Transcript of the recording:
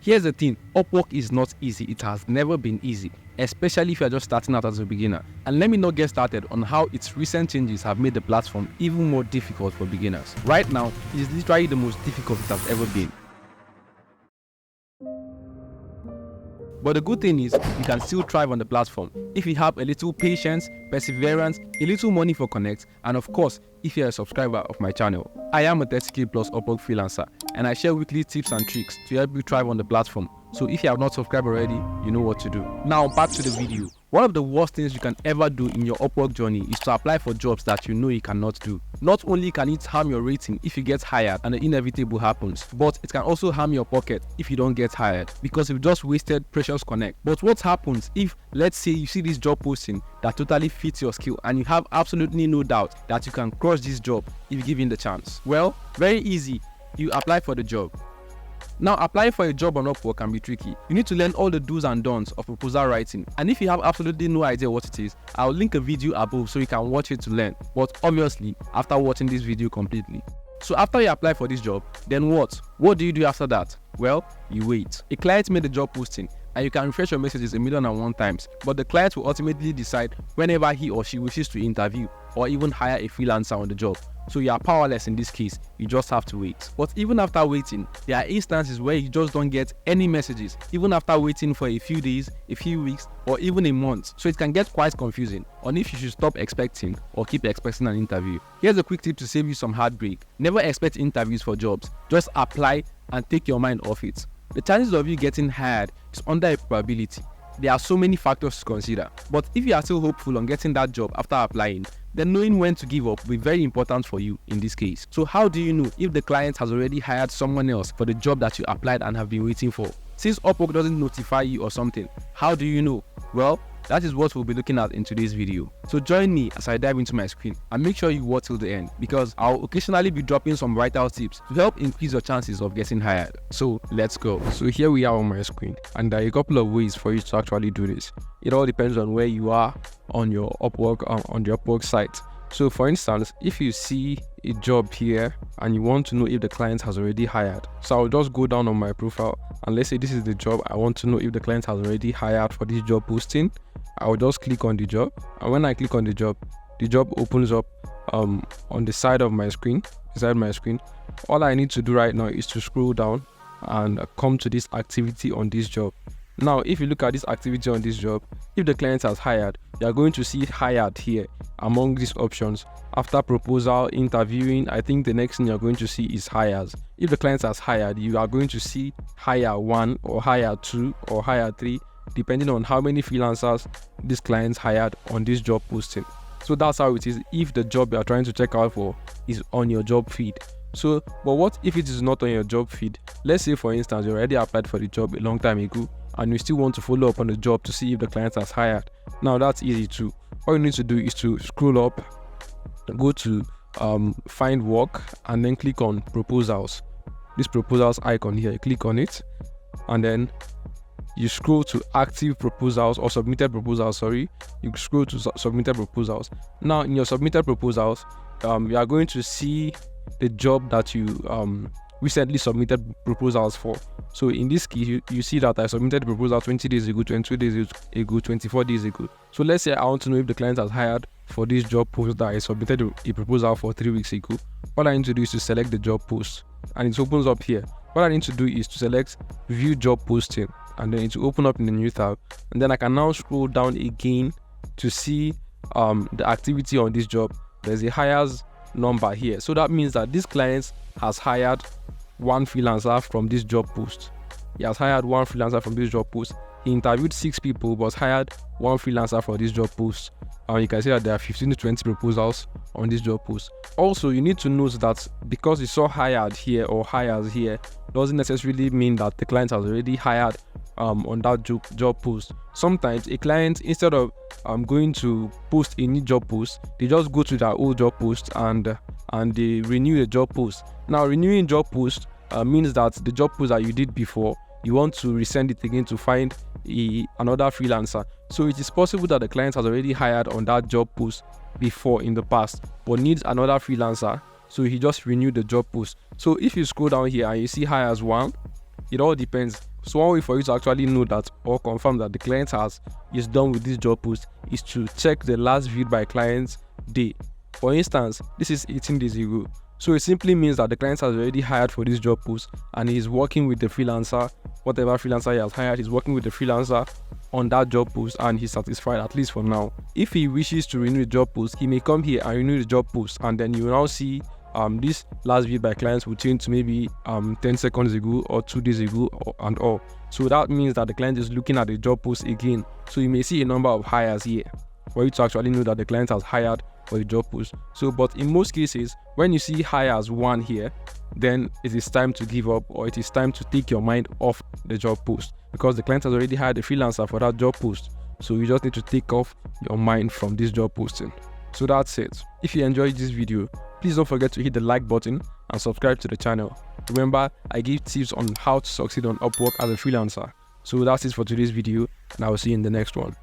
Here's the thing, Upwork is not easy. It has never been easy, especially if you're just starting out as a beginner. And let me not get started on how its recent changes have made the platform even more difficult for beginners. Right now, it is literally the most difficult it has ever been. But the good thing is, you can still thrive on the platform if you have a little patience, perseverance, a little money for connects, and of course, if you're a subscriber of my channel. I am a 30k plus Upwork freelancer, and I share weekly tips and tricks to help you thrive on the platform. So if you have not subscribed already, you know what to do. Now back to the video. One of the worst things you can ever do in your Upwork journey is to apply for jobs that you know you cannot do. Not only can it harm your rating if you get hired and the inevitable happens, but it can also harm your pocket if you don't get hired, because you've just wasted precious connect. But what happens if, let's say, you see this job posting that totally fits your skill and you have absolutely no doubt that you can crush this job if given the chance? Well, very easy. You apply for the job. Now, applying for a job on Upwork can be tricky. You need to learn all the do's and don'ts of proposal writing, and if you have absolutely no idea what it is, I'll link a video above so you can watch it to learn, but obviously after watching this video completely. So after you apply for this job, then what? What do you do after that? Well, you wait. A client made the job posting, and you can refresh your messages 1,001 times, but the client will ultimately decide whenever he or she wishes to interview or even hire a freelancer on the job. So you are powerless in this case, you just have to wait. But even after waiting, there are instances where you just don't get any messages, even after waiting for a few days, a few weeks, or even a month. So it can get quite confusing on if you should stop expecting or keep expecting an interview. Here's a quick tip to save you some heartbreak. Never expect interviews for jobs. Just apply and take your mind off it. The chances of you getting hired is under a probability. There are so many factors to consider, but if you are still hopeful on getting that job after applying, then knowing when to give up will be very important for you in this case. So how do you know if the client has already hired someone else for the job that you applied and have been waiting for? Since Upwork doesn't notify you or something, how do you know? Well, that is what we'll be looking at in today's video. So join me as I dive into my screen, and make sure you watch till the end, because I'll occasionally be dropping some vital tips to help increase your chances of getting hired. So let's go. So here we are on my screen, and there are a couple of ways for you to actually do this. It all depends on where you are on your Upwork, on the Upwork site. So for instance, if you see a job here and you want to know if the client has already hired, so I'll just go down on my profile, and let's say this is the job. I want to know if the client has already hired for this job posting. I'll just click on the job, and when I click on the job opens up on the side of my screen, All I need to do right now is to scroll down and come to this activity on this job. Now, if you look at this activity on this job, if the client has hired, you are going to see hired here among these options. After proposal, interviewing, I think the next thing you're going to see is hires. If the client has hired, you are going to see hire 1 or hire 2 or hire 3, depending on how many freelancers this client hired on this job posting. So that's how it is if the job you are trying to check out for is on your job feed. So, but what if it is not on your job feed? Let's say, for instance, you already applied for the job a long time ago, and you still want to follow up on the job to see if the client has hired. Now that's easy too. All you need to do is to scroll up, go to find work, and then click on proposals. This proposals icon here, click on it, and then you scroll to active proposals or submitted proposals. You scroll to submitted proposals. Now in your submitted proposals, you are going to see the job that you recently submitted proposals for. So in this case, you see that I submitted a proposal 20 days ago, 22 days ago, 24 days ago. So let's say I want to know if the client has hired for this job post that I submitted a proposal for 3 weeks ago. All I need to do is to select the job post, and it opens up here. What I need to do is to select view job posting, and then it will open up in the new tab, and then I can now scroll down again to see the activity on this job. There's a hires number here, so that means that this client has hired one freelancer from this job post. He has hired one freelancer from this job post. He interviewed 6 people but hired one freelancer for this job post. You can see that there are 15 to 20 proposals on this job post. Also, you need to note that because you saw hired here or hires here doesn't necessarily mean that the client has already hired on that job post. Sometimes a client, instead of going to post a new job post, they just go to their old job post and they renew the job post. Now, renewing job post means that the job post that you did before, you want to resend it again to find another freelancer. So it is possible that the client has already hired on that job post before in the past, but needs another freelancer, so he just renewed the job post. So if you scroll down here and you see hires 1, it all depends. So one way for you to actually know that or confirm that the client is done with this job post is to check the last viewed by clients day. For instance, this is 18 days ago. So it simply means that the client has already hired for this job post and he is working with the freelancer, whatever freelancer he has hired, he's working with the freelancer on that job post and he's satisfied, at least for now. If he wishes to renew the job post, he may come here and renew the job post, and then you will now see this last viewed by clients will change to maybe 10 seconds ago or 2 days ago and all. So that means that the client is looking at the job post again. So you may see a number of hires here for you to actually know that the client has hired for the job post. So, but in most cases, when you see hires 1 here, then it is time to give up, or it is time to take your mind off the job post, because the client has already hired a freelancer for that job post. So you just need to take off your mind from this job posting. So that's it. If you enjoyed this video, please don't forget to hit the like button and subscribe to the channel. Remember, I give tips on how to succeed on Upwork as a freelancer. So that's it for today's video, and I will see you in the next one.